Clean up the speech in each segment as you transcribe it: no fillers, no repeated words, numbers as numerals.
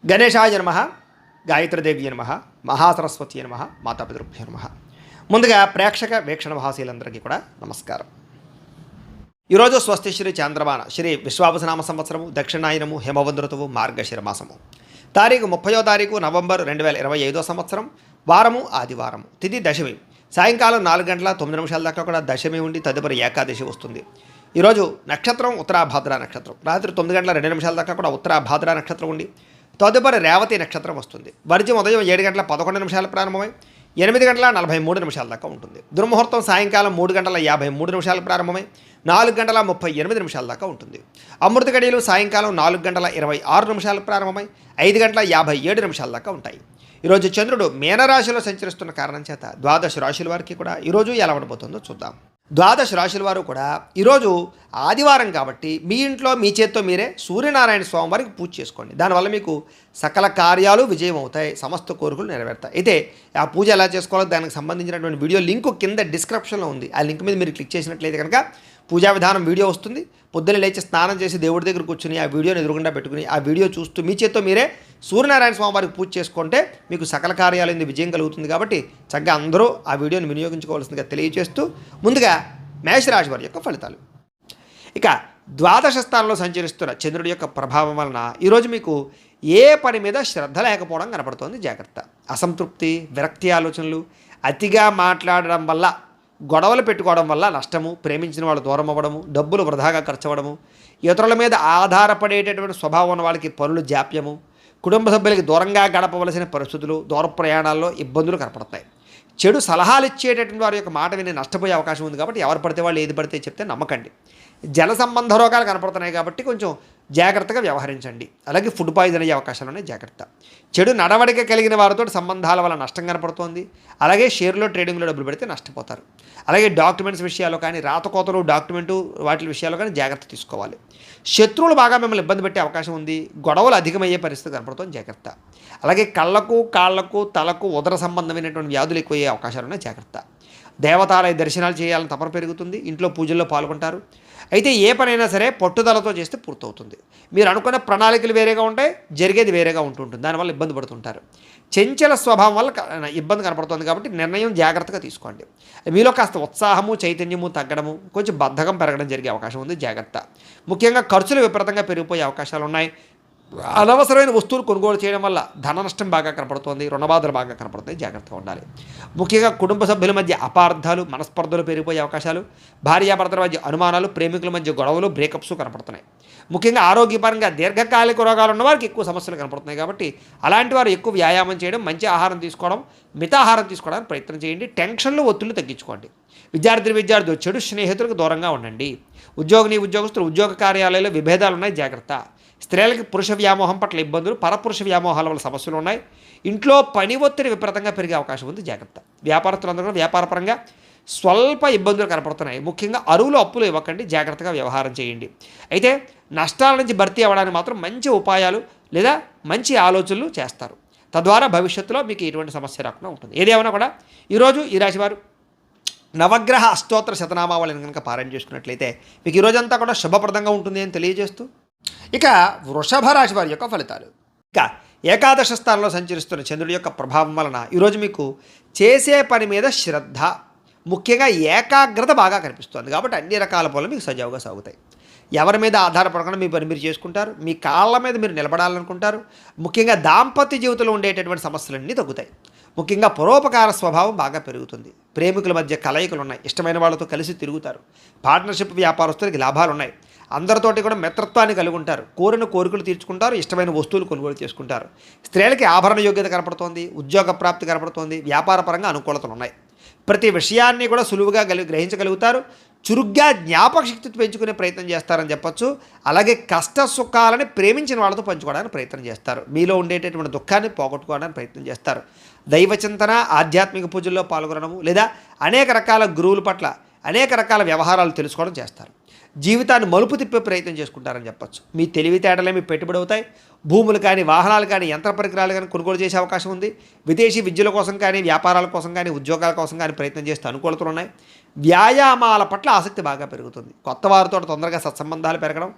గణేశాయ నమః, గాయత్రీదేవి నమః, మహాసరస్వతి నమః, మాతాపితృభ్యో నమః. ముందుగా ప్రేక్షక వీక్షణ మహాశీలందరికీ కూడా నమస్కారం. ఈరోజు స్వస్తి శ్రీ చాంద్రమాన శ్రీ విశ్వావసనామ సంవత్సరము దక్షిణాయనము హేమవంత ఋతువు మార్గశిర మాసము తారీఖు 30వ తారీఖు నవంబర్ 2025 సంవత్సరం వారము ఆదివారము తిథి దశమి సాయంకాలం 4 గంటల 9 నిమిషాల దాకా కూడా దశమి ఉండి తదుపరి ఏకాదశి వస్తుంది. ఈరోజు నక్షత్రం ఉత్తరాభాద్ర నక్షత్రం రాత్రి 9 గంటల 2 నిమిషాల దాకా కూడా ఉత్తరాభాద్ర నక్షత్రం ఉండి తదుపరి రేవతి నక్షత్రం వస్తుంది. వర్జ్యం ఉదయం 7 గంటల 11 నిమిషాలు ప్రారంభమై 8 గంటల 43 నిమిషాల దాకా ఉంటుంది. దుర్ముహూర్తం సాయంకాలం 3 గంటల 53 నిమిషాలు ప్రారంభమై 4 గంటల 38 నిమిషాల దాకా ఉంటుంది. అమృత గడియలు సాయంకాలం 4 గంటల 26 నిమిషాలు ప్రారంభమై 5 గంటల 57 నిమిషాల దాకా ఉంటాయి. ఈరోజు చంద్రుడు మీనరాశిలో సంచరిస్తున్న కారణం చేత ద్వాదశ రాశుల వారికి కూడా ఈరోజు ఎలా ఉండబోతుందో చూద్దాం. ద్వాదశ రాశుల వారు కూడా ఈరోజు ఆదివారం కాబట్టి మీ ఇంట్లో మీ చేత్తో మీరే సూర్యనారాయణ స్వామి వారికి పూజ చేసుకోండి. దానివల్ల మీకు సకల కార్యాలు విజయం అవుతాయి, సమస్త కోరికలు నెరవేరుతాయి. అయితే ఆ పూజ ఎలా చేసుకోవాలో దానికి సంబంధించినటువంటి వీడియో లింక్ కింద డిస్క్రిప్షన్లో ఉంది. ఆ లింక్ మీద మీరు క్లిక్ చేసినట్లయితే కనుక పూజా విధానం వీడియో వస్తుంది. పొద్దున్న లేచి స్నానం చేసి దేవుడి దగ్గర కూర్చుని ఆ వీడియోని ఎదురుగుండా పెట్టుకుని ఆ వీడియో చూస్తూ మీ చేత్తో మీరే సూర్యనారాయణ స్వామి వారికి పూజ చేసుకుంటే మీకు సకల కార్యాలైంది విజయం కలుగుతుంది. కాబట్టి చక్కగా అందరూ ఆ వీడియోని వినియోగించుకోవాల్సిందిగా తెలియజేస్తూ ముందుగా మేషరాశి వారి యొక్క ఫలితాలు. ఇక ద్వాదశ స్థానంలో సంచరిస్తున్న చంద్రుడి యొక్క ప్రభావం వలన ఈరోజు మీకు ఏ పని మీద శ్రద్ధ లేకపోవడం కనపడుతోంది. జాగ్రత్త. అసంతృప్తి, విరక్తి ఆలోచనలు, అతిగా మాట్లాడడం వల్ల, గొడవలు పెట్టుకోవడం వల్ల నష్టము, ప్రేమించిన వాళ్ళు దూరం అవ్వడము, డబ్బులు వృధాగా ఖర్చు అవ్వడము, ఇతరుల మీద ఆధారపడేటటువంటి స్వభావం ఉన్న వాళ్ళకి పనులు జాప్యము, కుటుంబ సభ్యులకి దూరంగా గడపవలసిన పరిస్థితులు, దూర ప్రయాణాల్లో ఇబ్బందులు కనపడతాయి. చెడు సలహాలు ఇచ్చేటటువంటి వారి యొక్క మాట విని నష్టపోయే అవకాశం ఉంది. కాబట్టి ఎవరు పడితే వాళ్ళు ఏది పడితే చెప్తే నమ్మకండి. జల సంబంధ రోగాలు కనపడుతున్నాయి కాబట్టి కొంచెం జాగ్రత్తగా వ్యవహరించండి. అలాగే ఫుడ్ పాయిజన్ అయ్యే అవకాశాలు ఉన్నాయి. జాగ్రత్త. చెడు నడవడిక కలిగిన వారితో సంబంధాల వల్ల నష్టం కనపడుతోంది. అలాగే షేర్లో ట్రేడింగ్లో డబ్బులు పెడితే నష్టపోతారు. అలాగే డాక్యుమెంట్స్ విషయాల్లో కానీ, రాతకోతలు డాక్యుమెంటు వాటి విషయాల్లో కానీ జాగ్రత్త తీసుకోవాలి. శత్రువులు బాగా మిమ్మల్ని ఇబ్బంది పెట్టే అవకాశం ఉంది. గొడవలు అధికమయ్యే పరిస్థితి కనపడుతుంది. జాగ్రత్త. అలాగే కళ్ళకు, కాళ్లకు, తలకు ఉదర సంబంధమైనటువంటి వ్యాధులు ఎక్కువయ్యే అవకాశాలు ఉన్నాయి. జాగ్రత్త. దేవతాలయ దర్శనాలు చేయాలని తపన పెరుగుతుంది. ఇంట్లో పూజల్లో పాల్గొంటారు. అయితే ఏ పనైనా సరే పట్టుదలతో చేస్తే పూర్తవుతుంది. మీరు అనుకున్న ప్రణాళికలు వేరేగా ఉంటాయి, జరిగేది వేరేగా ఉంటుంటుంది. దానివల్ల ఇబ్బంది పడుతుంటారు. చంచల స్వభావం వల్ల ఇబ్బంది కనపడుతుంది. కాబట్టి నిర్ణయం జాగ్రత్తగా తీసుకోండి. మీలో కాస్త ఉత్సాహము, చైతన్యము తగ్గడము, కొంచెం బద్ధకం పెరగడం జరిగే అవకాశం ఉంది. జాగ్రత్త. ముఖ్యంగా ఖర్చులు విపరీతంగా పెరిగిపోయే అవకాశాలు ఉన్నాయి. అనవసరమైన వస్తువులు కొనుగోలు చేయడం వల్ల ధన నష్టం బాగా కనపడుతోంది. రుణబాధలు బాగా కనపడుతాయి. జాగ్రత్తగా ఉండాలి. ముఖ్యంగా కుటుంబ సభ్యుల మధ్య అపార్థాలు, మనస్పర్ధలు పెరిగిపోయే అవకాశాలు, భార్యాభర్తల మధ్య అనుమానాలు, ప్రేమికుల మధ్య గొడవలు, బ్రేకప్స్ కనపడుతున్నాయి. ముఖ్యంగా ఆరోగ్యపరంగా దీర్ఘకాలిక రోగాలు ఉన్న వారికి ఎక్కువ సమస్యలు కనపడుతున్నాయి. కాబట్టి అలాంటి వారు ఎక్కువ వ్యాయామం చేయడం, మంచి ఆహారం తీసుకోవడం, మితాహారం తీసుకోవడానికి ప్రయత్నం చేయండి. టెన్షన్లు, ఒత్తిళ్లు తగ్గించుకోండి. విద్యార్థులు చెడు స్నేహితులకు దూరంగా ఉండండి. ఉద్యోగస్తులు ఉద్యోగ కార్యాలయాల్లో విభేదాలు ఉన్నాయి. జాగ్రత్త. స్త్రీలకి పురుష వ్యామోహం పట్ల ఇబ్బందులు, పరపురుష వ్యామోహాల వల్ల సమస్యలు ఉన్నాయి. ఇంట్లో పని ఒత్తిడి విపరీతంగా పెరిగే అవకాశం ఉంది. జాగ్రత్త. వ్యాపారస్తులందరూ కూడా వ్యాపారపరంగా స్వల్ప ఇబ్బందులు కనపడుతున్నాయి. ముఖ్యంగా అరువులు, అప్పులు ఇవ్వకండి. జాగ్రత్తగా వ్యవహారం చేయండి. అయితే నష్టాల నుంచి భర్తీ అవ్వడానికి మాత్రం మంచి ఉపాయాలు లేదా మంచి ఆలోచనలు చేస్తారు. తద్వారా భవిష్యత్తులో మీకు ఎటువంటి సమస్య రాకుండా ఉంటుంది. ఏదేమైనా కూడా ఈరోజు ఈ రాశివారు నవగ్రహ అష్టోత్తర శతనామావళిని కనుక పారాయణ చేసుకున్నట్లయితే మీకు ఈరోజంతా కూడా శుభప్రదంగా ఉంటుంది అని తెలియజేస్తూ ఇక వృషభ రాశి వారి యొక్క ఫలితాలు. ఇక ఏకాదశ స్థానంలో సంచరిస్తున్న చంద్రుడి యొక్క ప్రభావం వలన ఈరోజు మీకు చేసే పని మీద శ్రద్ధ, ముఖ్యంగా ఏకాగ్రత బాగా కనిపిస్తుంది. కాబట్టి అన్ని రకాల పనులు మీకు సజావుగా సాగుతాయి. ఎవరి మీద ఆధారపడకుండా మీ పని మీరు చేసుకుంటారు. మీ కాళ్ళ మీద మీరు నిలబడాలనుకుంటారు. ముఖ్యంగా దాంపత్య జీవితంలో ఉండేటటువంటి సమస్యలన్నీ తగ్గుతాయి. ముఖ్యంగా పరోపకార స్వభావం బాగా పెరుగుతుంది. ప్రేమికుల మధ్య కలయికలు ఉన్నాయి. ఇష్టమైన వాళ్ళతో కలిసి తిరుగుతారు. పార్ట్నర్షిప్ వ్యాపారస్తులకి లాభాలు ఉన్నాయి. అందరితోటి కూడా మిత్రత్వాన్ని కలిగి ఉంటారు. కోరిన కోరికలు తీర్చుకుంటారు. ఇష్టమైన వస్తువులు కొనుగోలు చేసుకుంటారు. స్త్రీలకి ఆభరణ యోగ్యత కనపడుతోంది. ఉద్యోగ ప్రాప్తి కనపడుతోంది. వ్యాపార పరంగా అనుకూలతలు ఉన్నాయి. ప్రతి విషయాన్ని కూడా సులువుగా గ్రహించగలుగుతారు. చురుగ్గా జ్ఞాపక శక్తి పెంచుకునే ప్రయత్నం చేస్తారని చెప్పచ్చు. అలాగే కష్ట సుఖాలని ప్రేమించిన వాళ్ళతో పంచుకోవడానికి ప్రయత్నం చేస్తారు. మీలో ఉండేటటువంటి దుఃఖాన్ని పోగొట్టుకోవడానికి ప్రయత్నం చేస్తారు. దైవచింతన, ఆధ్యాత్మిక పూజల్లో పాల్గొనడము లేదా అనేక రకాల గురువుల పట్ల అనేక రకాల వ్యవహారాలు తెలుసుకోవడం చేస్తారు. జీవితాన్ని మలుపు తిప్పే ప్రయత్నం చేసుకుంటారని చెప్పచ్చు. మీ తెలివితేటలే మీ పెట్టుబడి అవుతాయి. భూములు కానీ, వాహనాలు కానీ, యంత్ర పరికరాలు కానీ కొనుగోలు చేసే అవకాశం ఉంది. విదేశీ విద్యల కోసం కానీ, వ్యాపారాల కోసం కానీ, ఉద్యోగాల కోసం కానీ ప్రయత్నం చేస్తూ అనుకూలతలు ఉన్నాయి. వ్యాయామాల పట్ల ఆసక్తి బాగా పెరుగుతుంది. కొత్త వారితో తొందరగా సత్సంబంధాలు పెరగడం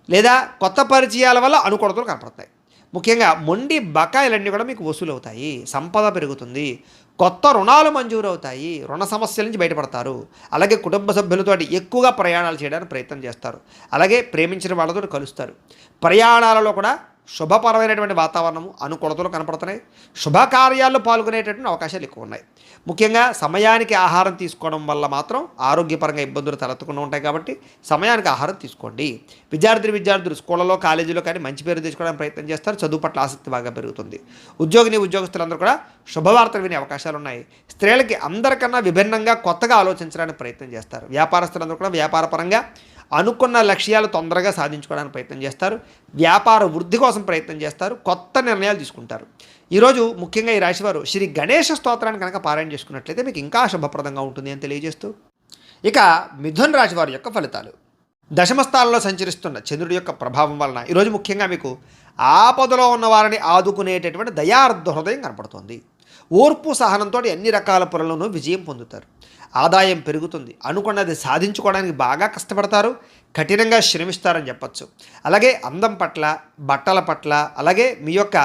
లేదా కొత్త పరిచయాల వల్ల అనుకూలతలు కనపడతాయి. ముఖ్యంగా మొండి బకాయిలన్నీ కూడా మీకు వసూలు అవుతాయి, సంపద పెరుగుతుంది, కొత్త రుణాలు మంజూరు అవుతాయి, రుణ సమస్యల నుంచి బయటపడతారు. అలాగే కుటుంబ సభ్యులతో ఎక్కువగా ప్రయాణాలు చేయడానికి ప్రయత్నం చేస్తారు. అలాగే ప్రేమించిన వాళ్ళతో కలుస్తారు. ప్రయాణాలలో కూడా శుభపరమైనటువంటి వాతావరణము, అనుకూలతలు కనపడుతున్నాయి. శుభకార్యాల్లో పాల్గొనేటటువంటి అవకాశాలు ఎక్కువ ఉన్నాయి. ముఖ్యంగా సమయానికి ఆహారం తీసుకోవడం వల్ల మాత్రం ఆరోగ్యపరంగా ఇబ్బందులు తలెత్తకుండా ఉంటాయి కాబట్టి సమయానికి ఆహారం తీసుకోండి. విద్యార్థులు స్కూళ్ళలో కాలేజీలో కానీ మంచి పేరు తెచ్చుకోవడానికి ప్రయత్నం చేస్తారు. చదువు పట్ల ఆసక్తి బాగా పెరుగుతుంది. ఉద్యోగస్తులందరూ కూడా శుభవార్తలు వినే అవకాశాలు ఉన్నాయి. స్త్రీలకి అందరికన్నా విభిన్నంగా కొత్తగా ఆలోచించడానికి ప్రయత్నం చేస్తారు. వ్యాపారస్తులందరూ కూడా వ్యాపారపరంగా అనుకున్న లక్ష్యాలు తొందరగా సాధించుకోవడానికి ప్రయత్నం చేస్తారు. వ్యాపార వృద్ధి కోసం ప్రయత్నం చేస్తారు. కొత్త నిర్ణయాలు తీసుకుంటారు. ఈరోజు ముఖ్యంగా ఈ రాశివారు శ్రీ గణేష స్తోత్రాన్ని కనుక పారాయణ చేసుకున్నట్లయితే మీకు ఇంకా శుభప్రదంగా ఉంటుంది అని తెలియజేస్తూ, ఇక మిథున రాశి వారి యొక్క ఫలితాలు. దశమస్థానంలో సంచరిస్తున్న చంద్రుడి యొక్క ప్రభావం వలన ఈరోజు ముఖ్యంగా మీకు ఆపదలో ఉన్న వారిని ఆదుకునేటటువంటి దయార్ధ హృదయం కనపడుతుంది. ఓర్పు సహనంతో అన్ని రకాల పనులను విజయం పొందుతారు. ఆదాయం పెరుగుతుంది. అనుకున్నది సాధించుకోవడానికి బాగా కష్టపడతారు. కఠినంగా శ్రమిస్తారని చెప్పచ్చు. అలాగే అందం పట్ల, బట్టల పట్ల, అలాగే మీ యొక్క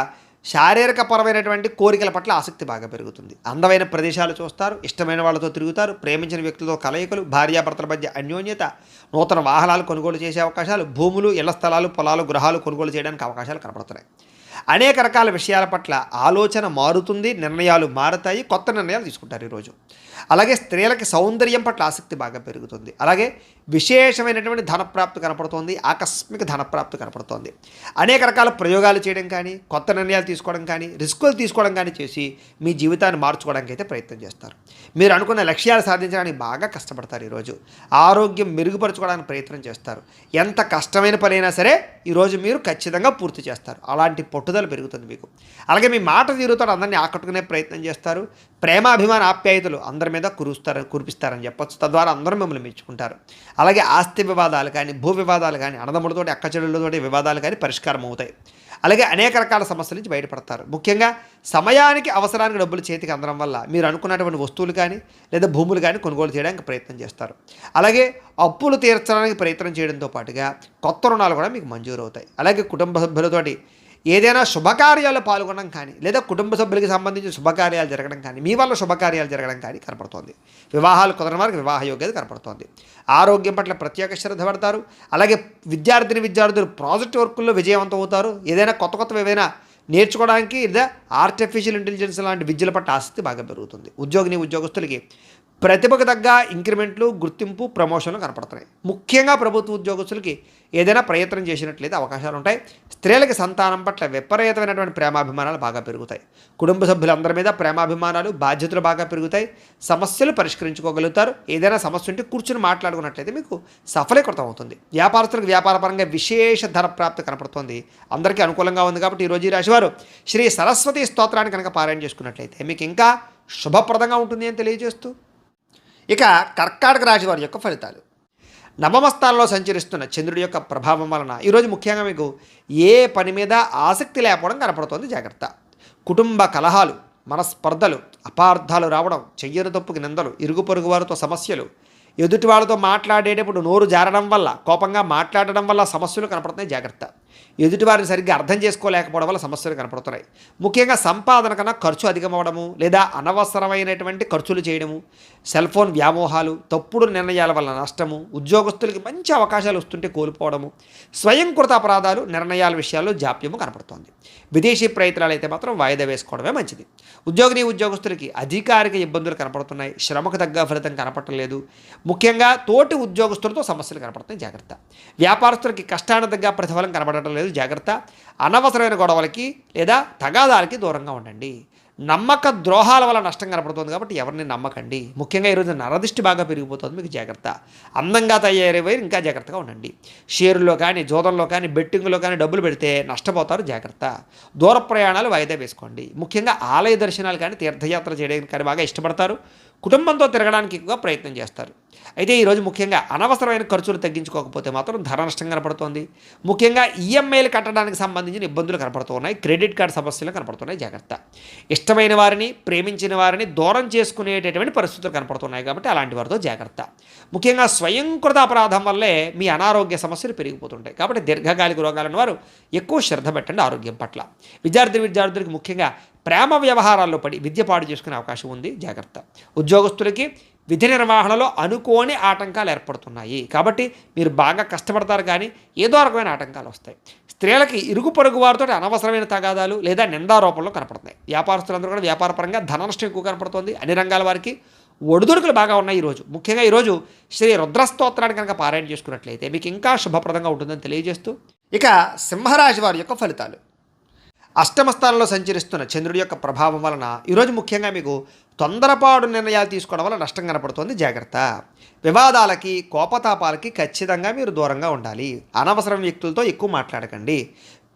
శారీరకపరమైనటువంటి కోరికల పట్ల ఆసక్తి బాగా పెరుగుతుంది. అందమైన ప్రదేశాలు చూస్తారు. ఇష్టమైన వాళ్ళతో తిరుగుతారు. ప్రేమించిన వ్యక్తులతో కలయికలు, భార్యాభర్తల మధ్య అన్యోన్యత, నూతన వాహనాలు కొనుగోలు చేసే అవకాశాలు, భూములు, ఇళ్ల స్థలాలు, పొలాలు, గృహాలు కొనుగోలు చేయడానికి అవకాశాలు కనపడుతున్నాయి. అనేక రకాల విషయాల పట్ల ఆలోచన మారుతుంది. నిర్ణయాలు మారుతాయి. కొత్త నిర్ణయాలు తీసుకుంటారు ఈరోజు. అలాగే స్త్రీలకి సౌందర్యం పట్ల ఆసక్తి బాగా పెరుగుతుంది. అలాగే విశేషమైనటువంటి ధనప్రాప్తి కనపడుతోంది. ఆకస్మిక ధనప్రాప్తి కనపడుతోంది. అనేక రకాల ప్రయోగాలు చేయడం కానీ, కొత్త నిర్ణయాలు తీసుకోవడం కానీ, రిస్కులు తీసుకోవడం కానీ చేసి మీ జీవితాన్ని మార్చుకోవడానికి అయితే ప్రయత్నం చేస్తారు. మీరు అనుకున్న లక్ష్యాలు సాధించడానికి బాగా కష్టపడతారు. ఈరోజు ఆరోగ్యం మెరుగుపరచుకోవడానికి ప్రయత్నం చేస్తారు. ఎంత కష్టమైన పనైనా సరే ఈరోజు మీరు ఖచ్చితంగా పూర్తి చేస్తారు. అలాంటి పట్టుదల పెరుగుతుంది మీకు. అలాగే మీ మాట తీరుతో అందరినీ ఆకట్టుకునే ప్రయత్నం చేస్తారు. ప్రేమాభిమాన ఆప్యాయతలు అందరి మీద కురిపిస్తారని చెప్పచ్చు. తద్వారా అందరూ మిమ్మల్ని మెచ్చుకుంటారు. అలాగే ఆస్తి వివాదాలు కానీ, భూ వివాదాలు కానీ, అన్నదమ్ములతోటి, అక్కచెల్లెళ్ళతోటి వివాదాలు కానీ పరిష్కారం అవుతాయి. అలాగే అనేక రకాల సమస్యల నుంచి బయటపడతారు. ముఖ్యంగా సమయానికి అవసరానికి డబ్బులు చేతికి అందడం వల్ల మీరు అనుకున్నటువంటి వస్తువులు కానీ లేదా భూములు కానీ కొనుగోలు చేయడానికి ప్రయత్నం చేస్తారు. అలాగే అప్పులు తీర్చడానికి ప్రయత్నం చేయడంతో పాటుగా కొత్త రుణాలు కూడా మీకు మంజూరు అవుతాయి. అలాగే కుటుంబ సభ్యులతోటి ఏదైనా శుభకార్యాలు పాల్గొనడం కానీ లేదా కుటుంబ సభ్యులకి సంబంధించిన శుభకార్యాలు జరగడం కానీ, మీ వల్ల శుభకార్యాలు జరగడం కానీ కనపడుతోంది. వివాహాలు కుదరని వారికి వివాహ యోగ్యత కనపడుతోంది. ఆరోగ్యం పట్ల ప్రత్యేక శ్రద్ధ పడతారు. అలాగే విద్యార్థులు ప్రాజెక్ట్ వర్కుల్లో విజయవంతం అవుతారు. ఏదైనా కొత్తవి ఏదైనా నేర్చుకోవడానికి లేదా ఆర్టిఫిషియల్ ఇంటెలిజెన్స్ లాంటి విద్యల పట్ల ఆసక్తి బాగా పెరుగుతుంది. ఉద్యోగస్తులకి ప్రతిభకు తగ్గ ఇంక్రిమెంట్లు, గుర్తింపు, ప్రమోషన్లు కనపడుతున్నాయి. ముఖ్యంగా ప్రభుత్వ ఉద్యోగస్తులకి ఏదైనా ప్రయత్నం చేసినట్లయితే అవకాశాలు ఉంటాయి. స్త్రీలకి సంతానం పట్ల విపరీతమైనటువంటి ప్రేమాభిమానాలు బాగా పెరుగుతాయి. కుటుంబ సభ్యులందరి మీద ప్రేమాభిమానాలు, బాధ్యతలు బాగా పెరుగుతాయి. సమస్యలు పరిష్కరించుకోగలుగుతారు. ఏదైనా సమస్య ఉంటే కూర్చుని మాట్లాడుకున్నట్లయితే మీకు సఫలీకృతం అవుతుంది. వ్యాపారస్తులకు వ్యాపారపరంగా విశేష ధన ప్రాప్తి కనపడుతుంది. అందరికీ అనుకూలంగా ఉంది కాబట్టి ఈరోజు ఈ రాశివారు శ్రీ సరస్వతి స్తోత్రాన్ని కనుక పారాయణ చేసుకున్నట్లయితే మీకు ఇంకా శుభప్రదంగా ఉంటుంది అని తెలియజేస్తూ, ఇక కర్కాటక రాశి వారి యొక్క ఫలితాలు. నవమ స్థానంలో సంచరిస్తున్న చంద్రుడి యొక్క ప్రభావం వలన ఈరోజు ముఖ్యంగా మీకు ఏ పని మీద ఆసక్తి లేకపోవడం కనపడుతోంది. జాగ్రత్త. కుటుంబ కలహాలు, మనస్పర్ధలు, అపార్థాలు రావడం, చెయ్యని తప్పుకి నిందలు, ఇరుగు పొరుగు వారితో సమస్యలు, ఎదుటి వాళ్ళతో మాట్లాడేటప్పుడు నోరు జారడం వల్ల, కోపంగా మాట్లాడడం వల్ల సమస్యలు కనపడుతున్నాయి. జాగ్రత్త. ఎదుటివారిని సరిగ్గా అర్థం చేసుకోలేకపోవడం వల్ల సమస్యలు కనపడుతున్నాయి. ముఖ్యంగా సంపాదన కన్నా ఖర్చు అధికమవడము లేదా అనవసరమైనటువంటి ఖర్చులు చేయడము, సెల్ ఫోన్ వ్యామోహాలు, తప్పుడు నిర్ణయాల వల్ల నష్టము, ఉద్యోగస్తులకి మంచి అవకాశాలు వస్తుంటే కోల్పోవడము, స్వయంకృత అపరాధాలు, నిర్ణయాల విషయాల్లో జాప్యము కనపడుతోంది. విదేశీ ప్రయత్నాలు అయితే మాత్రం వాయిదా వేసుకోవడమే మంచిది. ఉద్యోగస్తులకి అధికారిక ఇబ్బందులు కనపడుతున్నాయి. శ్రమకు తగ్గ ఫలితం కనపడలేదు. ముఖ్యంగా తోటి ఉద్యోగస్తులతో సమస్యలు కనపడుతున్నాయి. జాగ్రత్త. వ్యాపారస్తులకి కష్టానికి తగ్గ ప్రతిఫలం కనపడటం లేదు. జాగ్రత్త. అనవసరమైన గొడవలకి లేదా తగాదాలకి దూరంగా ఉండండి. నమ్మక ద్రోహాల వల్ల నష్టం కనపడుతుంది కాబట్టి ఎవరిని నమ్మకండి. ముఖ్యంగా ఈరోజు నరదిష్టి బాగా పెరిగిపోతుంది. మీకు జాగ్రత్త. అందంగా తయారయ్యే ఇంకా జాగ్రత్తగా ఉండండి. షేరుల్లో కానీ, జోదంలో కానీ, బెట్టింగ్లో కానీ డబ్బులు పెడితే నష్టపోతారు. జాగ్రత్త. దూర ప్రయాణాలు వాయిదా వేసుకోండి. ముఖ్యంగా ఆలయ దర్శనాలు కానీ, తీర్థయాత్ర చేయడానికి కానీ బాగా ఇష్టపడతారు. కుటుంబంతో తిరగడానికి ఎక్కువగా ప్రయత్నం చేస్తారు. అయితే ఈరోజు ముఖ్యంగా అనవసరమైన ఖర్చులు తగ్గించుకోకపోతే మాత్రం ధన నష్టం కనపడుతోంది. ముఖ్యంగా ఈఎంఐలు కట్టడానికి సంబంధించిన ఇబ్బందులు కనపడుతూ ఉన్నాయి. క్రెడిట్ కార్డు సమస్యలు కనపడుతున్నాయి. జాగ్రత్త. ఇష్టమైన వారిని, ప్రేమించిన వారిని దూరం చేసుకునేటటువంటి పరిస్థితులు కనపడుతున్నాయి కాబట్టి అలాంటి వారితో జాగ్రత్త. ముఖ్యంగా స్వయంకృత అపరాధం వల్లే మీ అనారోగ్య సమస్యలు పెరిగిపోతుంటాయి కాబట్టి దీర్ఘకాలిక రోగాలను వారు ఎక్కువ శ్రద్ధ పెట్టండి ఆరోగ్యం పట్ల. విద్యార్థులకు ముఖ్యంగా ప్రేమ వ్యవహారాల్లో పడి విద్య పాడు చేసుకునే అవకాశం ఉంది. జాగ్రత్త. ఉద్యోగస్తులకి విధి నిర్వహణలో అనుకోని ఆటంకాలు ఏర్పడుతున్నాయి కాబట్టి మీరు బాగా కష్టపడతారు కానీ ఏదో రకమైన ఆటంకాలు వస్తాయి. స్త్రీలకి ఇరుగు పొరుగు వారితో అనవసరమైన తగాదాలు లేదా నిందారోపణలు కనపడుతున్నాయి. వ్యాపారస్తులందరూ కూడా వ్యాపారపరంగా ధన నష్టం ఎక్కువ కనపడుతుంది. అన్ని రంగాల వారికి ఒడిదుడుకులు బాగా ఉన్నాయి ఈరోజు. ముఖ్యంగా ఈరోజు శ్రీ రుద్రస్తోత్రాన్ని కనుక పారాయణ చేసుకున్నట్లయితే మీకు ఇంకా శుభప్రదంగా ఉంటుందని తెలియజేస్తూ ఇక సింహరాశి వారి యొక్క ఫలితాలు. అష్టమ స్థానంలో సంచరిస్తున్న చంద్రుడి యొక్క ప్రభావం వలన ఈరోజు ముఖ్యంగా మీకు తొందరపాటు నిర్ణయాలు తీసుకోవడం వల్ల నష్టం కనపడుతుంది. జాగ్రత్త. వివాదాలకి, కోపతాపాలకి ఖచ్చితంగా మీరు దూరంగా ఉండాలి. అనవసరం వ్యక్తులతో ఎక్కువ మాట్లాడకండి.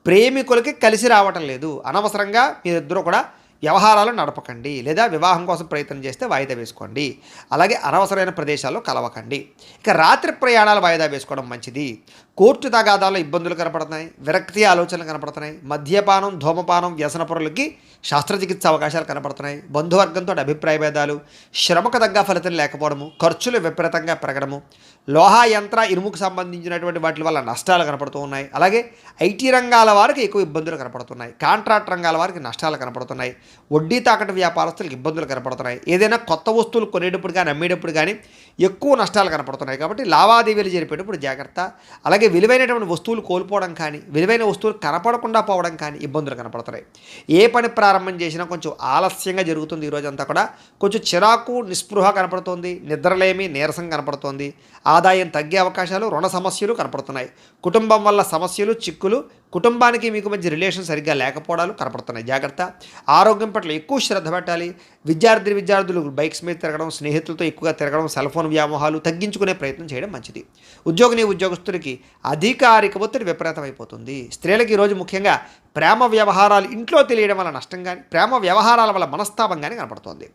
ప్రేమికులకి కలిసి రావటం లేదు. అనవసరంగా మీరిద్దరూ కూడా వ్యవహారాలు నడపకండి లేదా వివాహం కోసం ప్రయత్నం చేస్తే వాయిదా వేసుకోండి. అలాగే అనవసరమైన ప్రదేశాల్లో కలవకండి. ఇక రాత్రి ప్రయాణాలు వాయిదా వేసుకోవడం మంచిది. కోర్టు తగాదాల్లో ఇబ్బందులు కనపడుతున్నాయి. విరక్తి ఆలోచనలు కనపడుతున్నాయి. మద్యపానం, ధూమపానం, వ్యసనపరులకి శస్త్రచికిత్స అవకాశాలు కనపడుతున్నాయి. బంధువర్గంతో అభిప్రాయ భేదాలు, శ్రమకు తగ్గ ఫలితం లేకపోవడము, ఖర్చులు విపరీతంగా పెరగడము, లోహ యంత్ర ఇనుముకు సంబంధించినటువంటి వాటి వల్ల నష్టాలు కనపడుతూ ఉన్నాయి. అలాగే ఐటీ రంగాల వారికి ఎక్కువ ఇబ్బందులు కనపడుతున్నాయి. కాంట్రాక్ట్ రంగాల వారికి నష్టాలు కనపడుతున్నాయి. వడ్డీ తాకట్టు వ్యాపారస్తులకు ఇబ్బందులు కనపడుతున్నాయి. ఏదైనా కొత్త వస్తువులు కొనేటప్పుడు కానీ అమ్మేటప్పుడు కానీ ఎక్కువ నష్టాలు కనపడుతున్నాయి కాబట్టి లావాదేవీలు జరిపేటప్పుడు జాగ్రత్త. అలాగే విలువైనటువంటి వస్తువులు కోల్పోవడం కానీ, విలువైన వస్తువులు కనపడకుండా పోవడం కానీ ఇబ్బందులు కనపడుతున్నాయి. ఏ పని ప్రారంభం చేసినా కొంచెం ఆలస్యంగా జరుగుతుంది. ఈరోజు అంతా కూడా కొంచెం చిరాకు, నిస్పృహ కనపడుతోంది. నిద్రలేమి, నీరసం కనపడుతోంది. ఆదాయం తగ్గే అవకాశాలు, రుణ సమస్యలు కనపడుతున్నాయి. కుటుంబం వల్ల సమస్యలు, చిక్కులు, కుటుంబానికి మీకు మధ్య రిలేషన్ సరిగ్గా లేకపోవడాలు కనపడుతున్నాయి. జాగ్రత్త. ఆరోగ్యం పట్ల ఎక్కువ శ్రద్ధ పెట్టాలి. విద్యార్థులు బైక్స్ మీద తిరగడం, స్నేహితులతో ఎక్కువగా తిరగడం, సెల్ ఫోన్ వ్యామోహాలు తగ్గించుకునే ప్రయత్నం చేయడం మంచిది. ఉద్యోగస్తులకి అధికారిక ఒత్తిడి విపరీతమైపోతుంది. స్త్రీలకు ఈరోజు ముఖ్యంగా ప్రేమ వ్యవహారాలు ఇంట్లో తెలియడం వల్ల నష్టం కానీ, ప్రేమ వ్యవహారాల వల్ల మనస్తాపం కానీ కనపడుతోంది.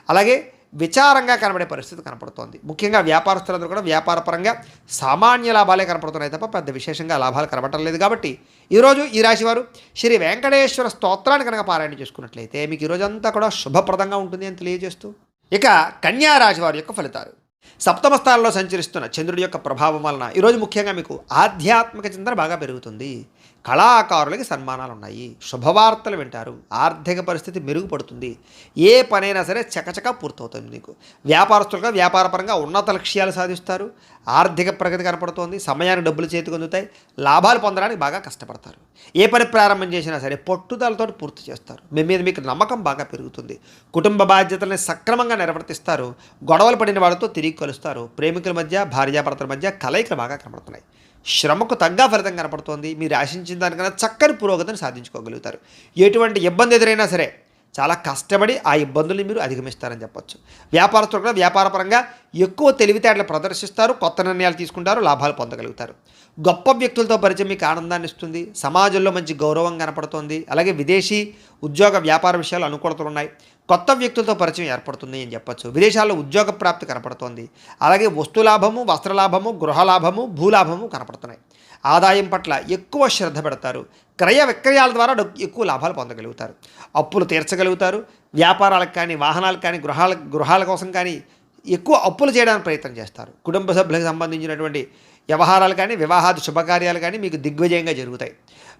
అలాగే విచారంగా కనబడే పరిస్థితి కనపడుతోంది. ముఖ్యంగా వ్యాపారస్తులందరూ కూడా వ్యాపారపరంగా సామాన్య లాభాలే కనపడుతున్నాయి తప్ప పెద్ద విశేషంగా లాభాలు కనబడటం లేదు. కాబట్టి ఈరోజు ఈ రాశివారు శ్రీ వెంకటేశ్వర స్తోత్రాన్ని కనుక పారాయణ చేసుకున్నట్లయితే మీకు ఈరోజు అంతా కూడా శుభప్రదంగా ఉంటుంది అని తెలియజేస్తూ ఇక కన్యా రాశి వారి యొక్క ఫలితాలు. సప్తమ స్థానంలో సంచరిస్తున్న చంద్రుడి యొక్క ప్రభావం వలన ఈరోజు ముఖ్యంగా మీకు ఆధ్యాత్మిక చింతన బాగా పెరుగుతుంది. కళాకారులకి సన్మానాలు ఉన్నాయి. శుభవార్తలు వింటారు. ఆర్థిక పరిస్థితి మెరుగుపడుతుంది. ఏ పనైనా సరే చకచకా పూర్తవుతుంది. మీకు వ్యాపారస్తులుగా వ్యాపారపరంగా ఉన్నత లక్ష్యాలు సాధిస్తారు. ఆర్థిక ప్రగతి కనపడుతోంది. సమయానికి డబ్బులు చేతికి అందుతాయి. లాభాలు పొందడానికి బాగా కష్టపడతారు. ఏ పని ప్రారంభం చేసినా సరే పట్టుదలతో పూర్తి చేస్తారు. మీ మీద మీకు నమ్మకం బాగా పెరుగుతుంది. కుటుంబ బాధ్యతల్ని సక్రమంగా నిర్వర్తిస్తారు. గొడవలు పడిన వాళ్ళతో తిరిగి కలుస్తారు. ప్రేమికుల మధ్య, భార్యాభర్తల మధ్య కలయికలు బాగా కనపడుతున్నాయి. శ్రమకు తగ్గ ఫలితం కనపడుతోంది. మీరు ఆశించిన దానికన్నా చక్కని పురోగతిని సాధించుకోగలుగుతారు. ఎటువంటి ఇబ్బంది ఎదురైనా సరే చాలా కష్టపడి ఆ ఇబ్బందుల్ని మీరు అధిగమిస్తారని చెప్పొచ్చు. వ్యాపారస్తులు కూడా వ్యాపారపరంగా ఎక్కువ తెలివితేటలు ప్రదర్శిస్తారు. కొత్త నిర్ణయాలు తీసుకుంటారు. లాభాలు పొందగలుగుతారు. గొప్ప వ్యక్తులతో పరిచయం మీకు ఆనందాన్ని ఇస్తుంది. సమాజంలో మంచి గౌరవం కనపడుతోంది. అలాగే విదేశీ ఉద్యోగ వ్యాపార విషయాలు అనుకూలతలు ఉన్నాయి. కొత్త వ్యక్తులతో పరిచయం ఏర్పడుతుంది అని చెప్పొచ్చు. విదేశాల్లో ఉద్యోగ ప్రాప్తి కనపడుతోంది. అలాగే వస్తులాభము, వస్త్రలాభము, గృహలాభము, భూలాభము కనపడుతున్నాయి. ఆదాయం పట్ల ఎక్కువ శ్రద్ధ పెడతారు. క్రయ విక్రయాల ద్వారా ఎక్కువ లాభాలు పొందగలుగుతారు. అప్పులు తీర్చగలుగుతారు. వ్యాపారాలకు కానీ, వాహనాలకు కానీ, గృహాల కోసం కానీ ఎక్కువ అప్పులు చేయడానికి ప్రయత్నం చేస్తారు. కుటుంబ సభ్యులకు సంబంధించినటువంటి వ్యవహారాలు కానీ, వివాహాది శుభకార్యాలు కానీ మీకు దిగ్విజయంగా జరుగుతాయి.